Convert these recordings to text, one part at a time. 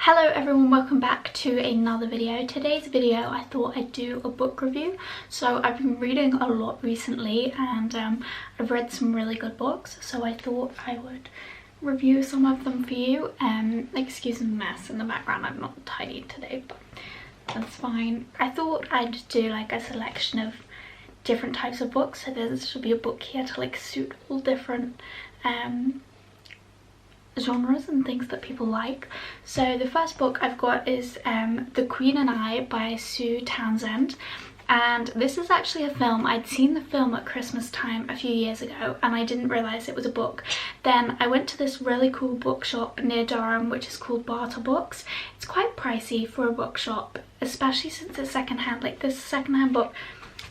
Hello everyone, welcome back to another video. Today's video I thought I'd do a book review. So I've been reading a lot recently and I've read some really good books, so I thought I would review some of them for you. Excuse the mess in the background, I'm not tidy today, but that's fine. I thought I'd do like a selection of different types of books, so there should be a book here to like suit all different genres and things that people like. So the first book I've got is The Queen and I by Sue Townsend, and this is actually a film. I'd seen the film at Christmas time a few years ago and I didn't realise it was a book. Then I went to this really cool bookshop near Durham which is called Barter Books. It's quite pricey for a bookshop, especially since it's secondhand. Like this is a secondhand book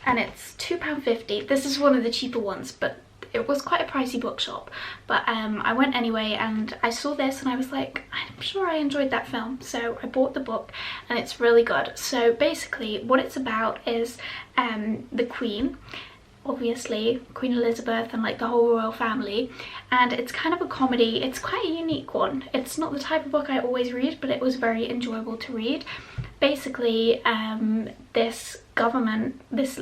and it's £2.50. This is one of the cheaper ones, but it was quite a pricey bookshop. But I went anyway and I saw this and I was like, I'm sure I enjoyed that film, so I bought the book and it's really good. So basically what it's about is the Queen, obviously Queen Elizabeth, and like the whole royal family, and it's kind of a comedy. It's quite a unique one. It's not the type of book I always read, but it was very enjoyable to read. Basically this government, this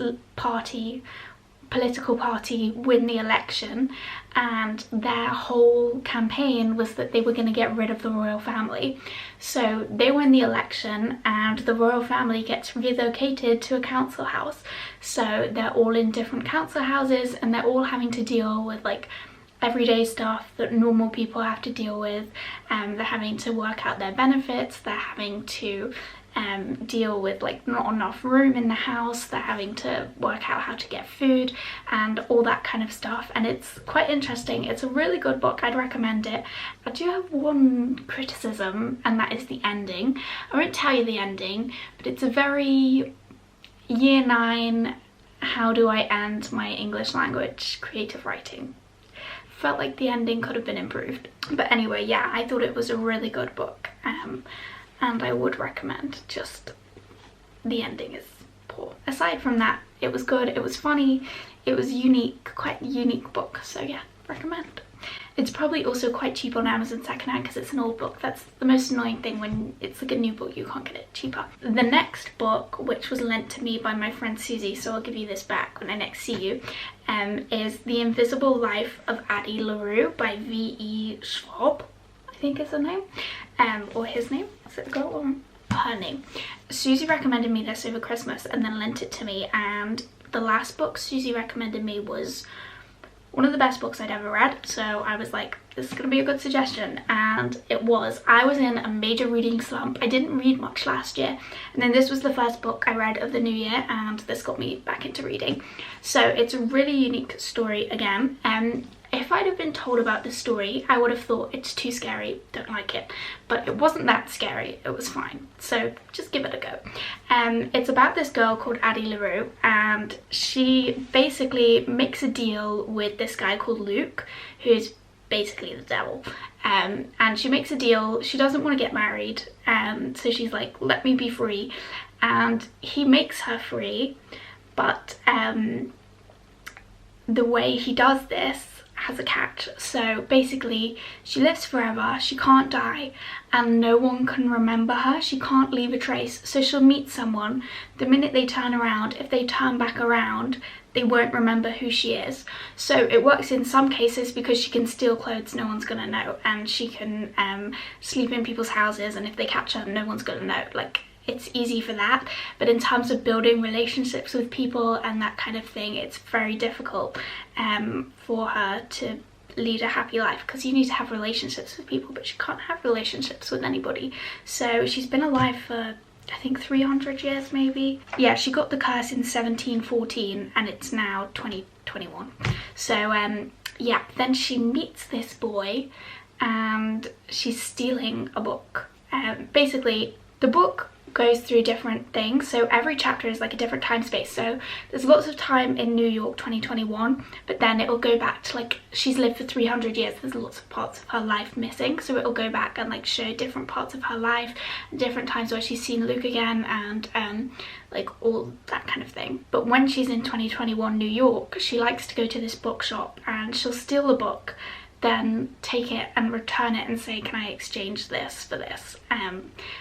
political party win the election, and their whole campaign was that they were going to get rid of the royal family. So they win the election and the royal family gets relocated to a council house. So they're all in different council houses and they're all having to deal with like everyday stuff that normal people have to deal with. They're having to work out their benefits, they're having to deal with like not enough room in the house, they're having to work out how to get food and all that kind of stuff, and it's quite interesting. It's a really good book, I'd recommend it. I do have one criticism, and that is the ending. I won't tell you the ending, but it's a very year 9 how do I end my English language creative writing. Felt like the ending could have been improved, but anyway, yeah, I thought it was a really good book. And I would recommend, just the ending is poor. Aside from that, it was good, it was funny, it was unique, quite a unique book, so yeah, recommend. It's probably also quite cheap on Amazon secondhand because it's an old book. That's the most annoying thing when it's like a new book, you can't get it cheaper. The next book, which was lent to me by my friend Susie, so I'll give you this back when I next see you, is The Invisible Life of Addy Larue by V.E. Schwab, I think is her name, or his name. Is it a girl or her name? Susie recommended me this over Christmas and then lent it to me, and the last book Susie recommended me was one of the best books I'd ever read, so I was like, this is gonna be a good suggestion, and it was. I was in a major reading slump. I didn't read much last year, and then this was the first book I read of the new year, and this got me back into reading. So it's a really unique story again. If I'd have been told about this story, I would have thought it's too scary, don't like it. But it wasn't that scary, it was fine. So just give it a go. It's about this girl called Addy Larue, and she basically makes a deal with this guy called Luke, who's basically the devil. And she makes a deal. She doesn't want to get married, so she's like, let me be free. And he makes her free, but the way he does this has a catch. So basically she lives forever, she can't die, and no one can remember her. She can't leave a trace, so she'll meet someone. The minute they turn around, if they turn back around, they won't remember who she is. So it works in some cases because she can steal clothes, no one's gonna know, and she can sleep in people's houses, and if they catch her, no one's gonna know. Like, it's easy for that, but in terms of building relationships with people and that kind of thing, it's very difficult for her to lead a happy life, because you need to have relationships with people, but she can't have relationships with anybody. So she's been alive for, I think, 300 years maybe. Yeah, she got the curse in 1714 and it's now 2021. So yeah, then she meets this boy and she's stealing a book. Basically the book goes through different things, so every chapter is like a different time space. So there's lots of time in New York 2021, but then it'll go back to like, she's lived for 300 years, there's lots of parts of her life missing, so it'll go back and like show different parts of her life, different times where she's seen Luke again, and like all that kind of thing. But when she's in 2021 New York, she likes to go to this bookshop and she'll steal a book then take it and return it and say, can I exchange this for this,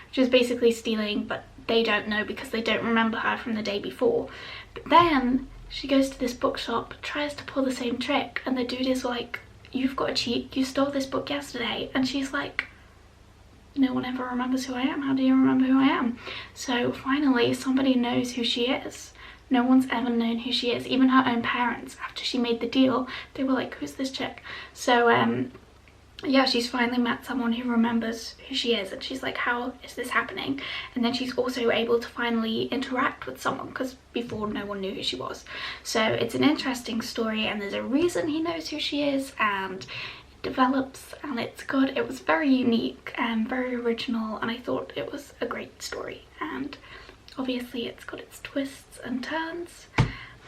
which is basically stealing, but they don't know because they don't remember her from the day before. But then she goes to this bookshop, tries to pull the same trick, and the dude is like, you've got to cheat, you stole this book yesterday. And she's like, no one ever remembers who I am, how do you remember who I am? So finally somebody knows who she is. No one's ever known who she is. Even her own parents, after she made the deal, they were like, who's this chick? So yeah, she's finally met someone who remembers who she is, and she's like, how is this happening? And then she's also able to finally interact with someone, because before no one knew who she was. So it's an interesting story, and there's a reason he knows who she is, and it develops, and it's good. It was very unique and very original, and I thought it was a great story. And obviously it's got its twists and turns,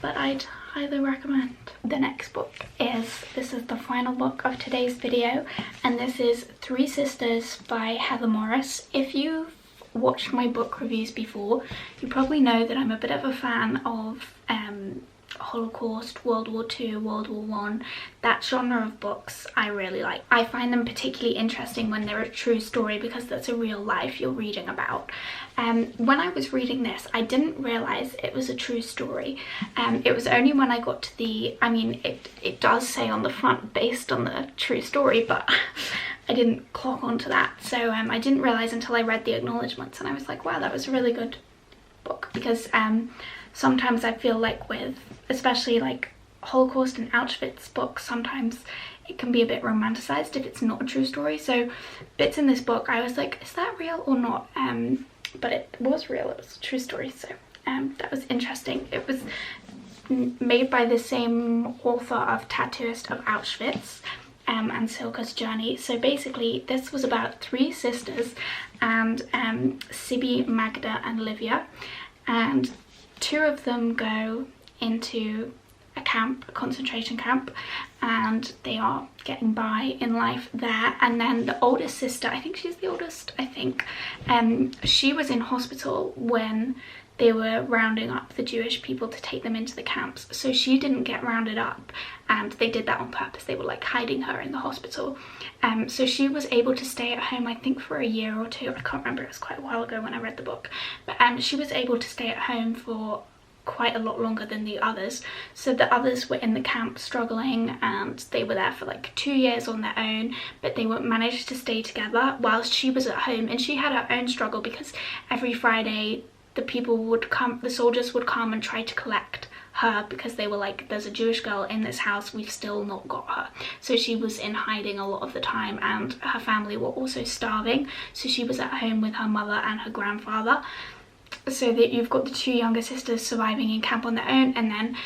but I'd highly recommend. The next book this is the final book of today's video, and this is Three Sisters by Heather Morris. If you've watched my book reviews before, you probably know that I'm a bit of a fan of Holocaust, World War II, World War One, that genre of books I really like. I find them particularly interesting when they're a true story, because that's a real life you're reading about. When I was reading this, I didn't realise it was a true story. It was only when I got to the, I mean, it does say on the front based on the true story, but I didn't clock onto that. So I didn't realise until I read the acknowledgements, and I was like, wow, that was a really good book. Because sometimes I feel like with, especially like Holocaust and Auschwitz books, sometimes it can be a bit romanticized if it's not a true story. So bits in this book I was like, is that real or not? But it was real, it was a true story. So that was interesting. It was made by the same author of Tattooist of Auschwitz and Silka's Journey. So basically this was about three sisters, and Sibi, Magda and Livia, and two of them go into a camp, a concentration camp, and they are getting by in life there. And then the oldest sister, I think she's the oldest, I think, she was in hospital when they were rounding up the Jewish people to take them into the camps. So she didn't get rounded up, and they did that on purpose. They were like hiding her in the hospital. So she was able to stay at home, I think for a year or two. I can't remember, it was quite a while ago when I read the book. But she was able to stay at home for quite a lot longer than the others. So the others were in the camp struggling, and they were there for like 2 years on their own, but they managed to stay together whilst she was at home. And she had her own struggle, because every Friday the people would come, the soldiers would come and try to collect her, because they were like, there's a Jewish girl in this house, we've still not got her. So she was in hiding a lot of the time, and her family were also starving, so she was at home with her mother and her grandfather. So that you've got the two younger sisters surviving in camp on their own, and then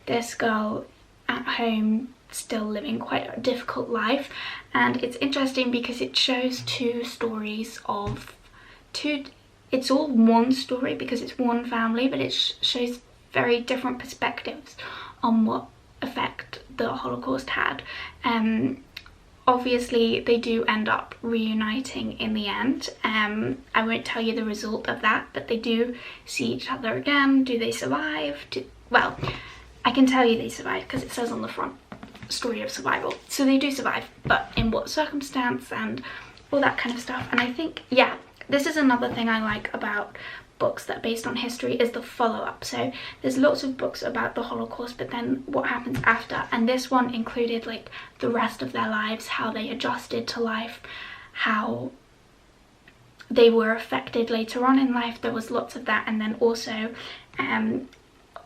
this girl at home still living quite a difficult life. And it's interesting because it shows two stories of it's all one story because it's one family, but it shows very different perspectives on what effect the Holocaust had. Obviously they do end up reuniting in the end. I won't tell you the result of that, but they do see each other again. Do they survive? Well, I can tell you they survive because it says on the front, story of survival. So they do survive, but in what circumstance and all that kind of stuff. And I think, yeah, this is another thing I like about books that are based on history, is the follow-up. So there's lots of books about the Holocaust, but then what happens after, and this one included like the rest of their lives, how they adjusted to life, how they were affected later on in life. There was lots of that. And then also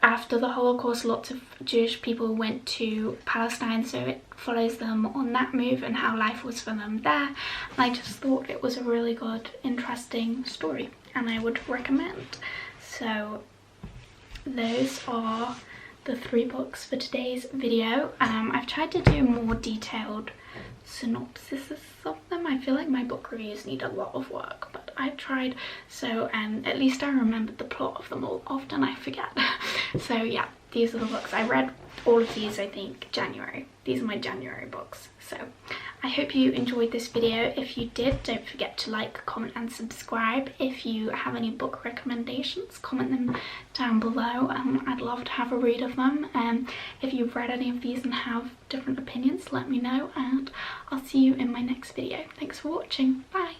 after the Holocaust, lots of Jewish people went to Palestine, so it follows them on that move and how life was for them there. And I just thought it was a really good, interesting story, and I would recommend. So those are the 3 books for today's video. I've tried to do more detailed synopsises of them. I feel like my book reviews need a lot of work, but I tried, so at least I remembered the plot of them all. Often I forget. So yeah, these are the books. I read all of these, I think, January. These are my January books. So I hope you enjoyed this video. If you did, don't forget to like, comment and subscribe. If you have any book recommendations, comment them down below. I'd love to have a read of them. If you've read any of these and have different opinions, let me know, and I'll see you in my next video. Thanks for watching. Bye.